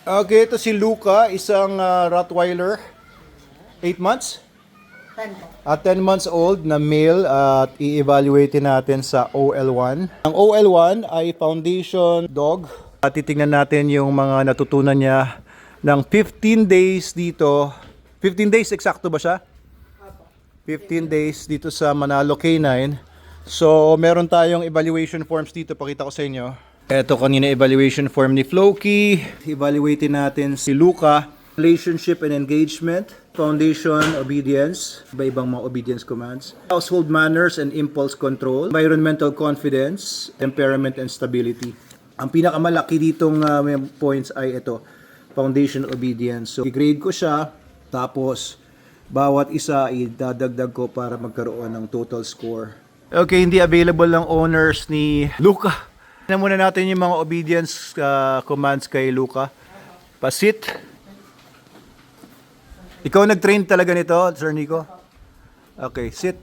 Okay, ito si Luca, isang Rottweiler. 8 months? 10 po. 10 months old na male at i-evaluate natin sa OL1. Ang OL1 ay foundation dog. At titingnan natin yung mga natutunan niya ng 15 days dito. 15 days, eksakto ba siya? 15 days dito sa Manalo K9. So, meron tayong evaluation forms dito. Pakita ko sa inyo. Ito kanina evaluation form ni Floki. Evaluate natin si Luca. Relationship and engagement. Foundation, obedience. Iba-ibang mga obedience commands. Household manners and impulse control. Environmental confidence. Temperament and stability. Ang pinakamalaki ditong points ay ito. Foundation, obedience. So, i-grade ko siya. Tapos, bawat isa idadagdag ko para magkaroon ng total score. Okay, hindi available ng owners ni Luca. Tignan muna natin yung mga obedience commands kay Luca. Pasit. Ikaw nag-train talaga nito, Sir Nico? Okay, sit.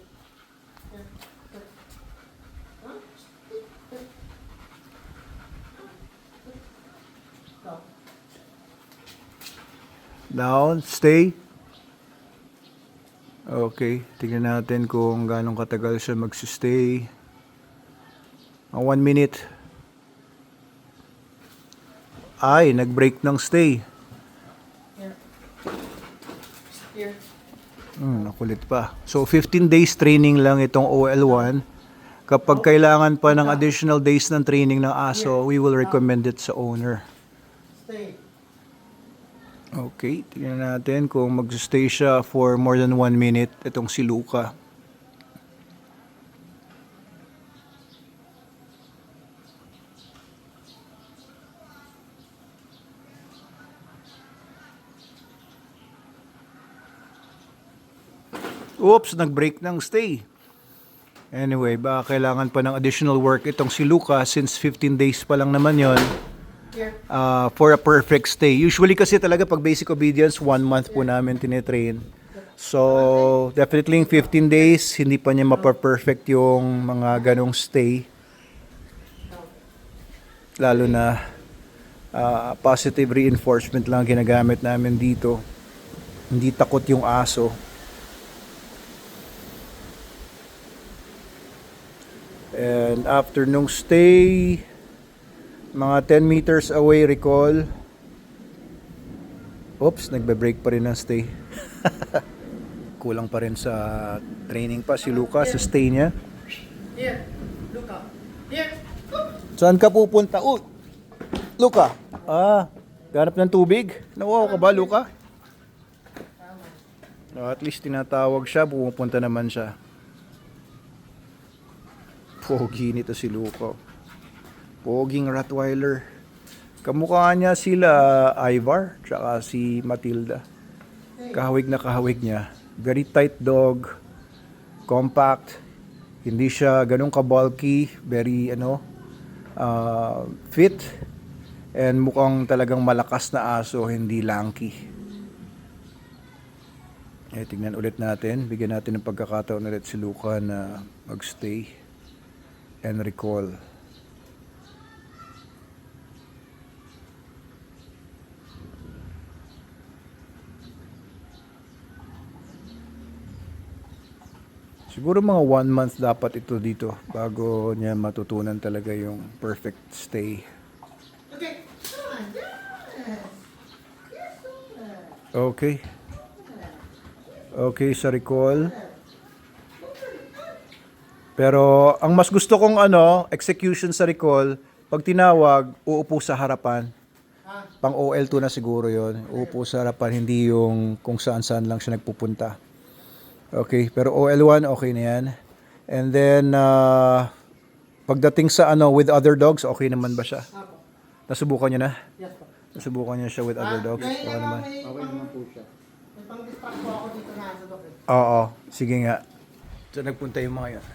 Down, stay. Okay, tingnan natin kung gaano katagal siya mag-stay. 1 minute. Ay, nag-break ng stay. Here. Nakulit pa. So, 15 days training lang itong OL1. Kapag kailangan pa ng additional days ng training ng aso, we will recommend it sa owner. Stay. Okay, tingnan natin kung mag-stay siya for more than 1 minute. Itong si Luca. Oops, nag-break ng stay. Anyway, baka kailangan pa ng additional work itong si Luca since 15 days pa lang naman yon for a perfect stay. Usually kasi talaga pag basic obedience, 1 month po namin tinetrain. So, definitely 15 days, hindi pa niya mapaperfect yung mga ganong stay. Lalo na positive reinforcement lang ginagamit namin dito. Hindi takot yung aso. And after nung stay, mga 10 meters away recall. Oops, nagbe-break pa rin ang stay. Kulang pa rin sa training pa si Luca sa stay niya. Here. Look up. Here. Saan ka pupunta? Luca. Ganap ng tubig? Nawaw ka ba, Luca? At least tinatawag siya, pumupunta naman siya. Pogi nito si Luca. Poging Rottweiler. Kamukha niya sila Ivar tsaka si Matilda. Kahawig na kahawig niya. Very tight dog. Compact. Hindi siya ganun ka-bulky. Very fit. And mukhang talagang malakas na aso, hindi lanky. Tingnan ulit natin. Bigyan natin ng pagkakataon ulit si Luca na magstay and recall. Siguro mga 1 month dapat ito dito bago niya matutunan talaga yung perfect stay. Okay. Come on. Yes. Yes, super. Okay. Okay sa recall. Pero ang mas gusto kong execution sa recall, pag tinawag, uupo sa harapan. Pang OL2 na siguro yon. Uupo sa harapan, hindi yung kung saan-saan lang siya nagpupunta. Okay, pero OL1 okay na yan. And then pagdating sa with other dogs, okay naman ba siya? Nasubukan niya na? Yes po. Nasubukan niya siya with other dogs? Okay naman. Okay naman po siya. May pang-distract po ako dito na sa dog. Oo, sige nga. So nagpunta yung mga yun.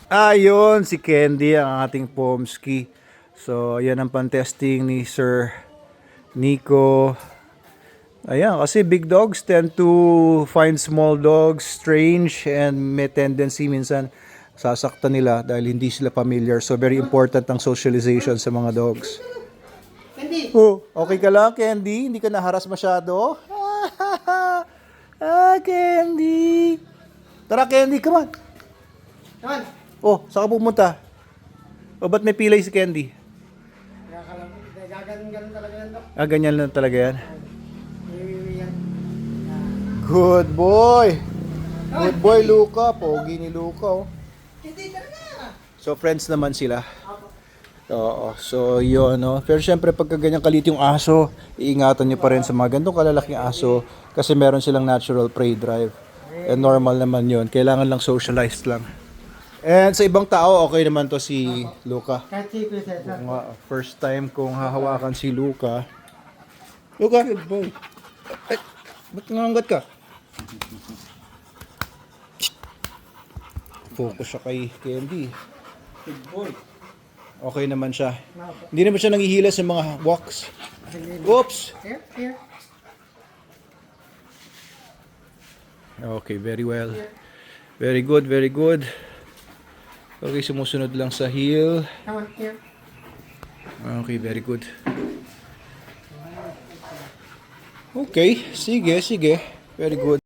Ayun, si Candy, ang ating Pomsky. So, yan ang pan-testing ni Sir Nico. Ayan, kasi big dogs tend to find small dogs strange and may tendency minsan sasaktan nila dahil hindi sila familiar. So, very important ang socialization sa mga dogs. Candy! Oh, okay ka lang, Candy? Hindi ka naharas masyado? Candy! Tara, Candy, come on! Come on! Oh, saan ka pumunta? O, ba't may pilay si Candy? Gaganon talaga yan, Dok. Ganyan lang talaga yan. Yan. Good boy! Good boy, Luca. Pogi ni Luca, oh. Candy, tara na! So, friends naman sila. Ako. Oo, so yun, no? Pero syempre, pagka ganyan kalit yung aso, iingatan nyo pa rin sa mga ganitong kalalaking aso kasi meron silang natural prey drive. And normal naman yun. Kailangan lang socialized lang. And sa ibang tao, okay naman to si Luca. Kahit si Princess. Kung first time kong hahawakan si Luca. Luca, good boy. Ay, ba't nangangat ka? Focus siya kay Candy. Good boy. Okay naman siya. Hindi naman siya nangihila sa mga walks. Oops! Here, here. Okay, very well. Very good, very good. Okay, sumusunod lang sa heel. Come on, here. Okay, very good. Okay, sige, sige. Very good.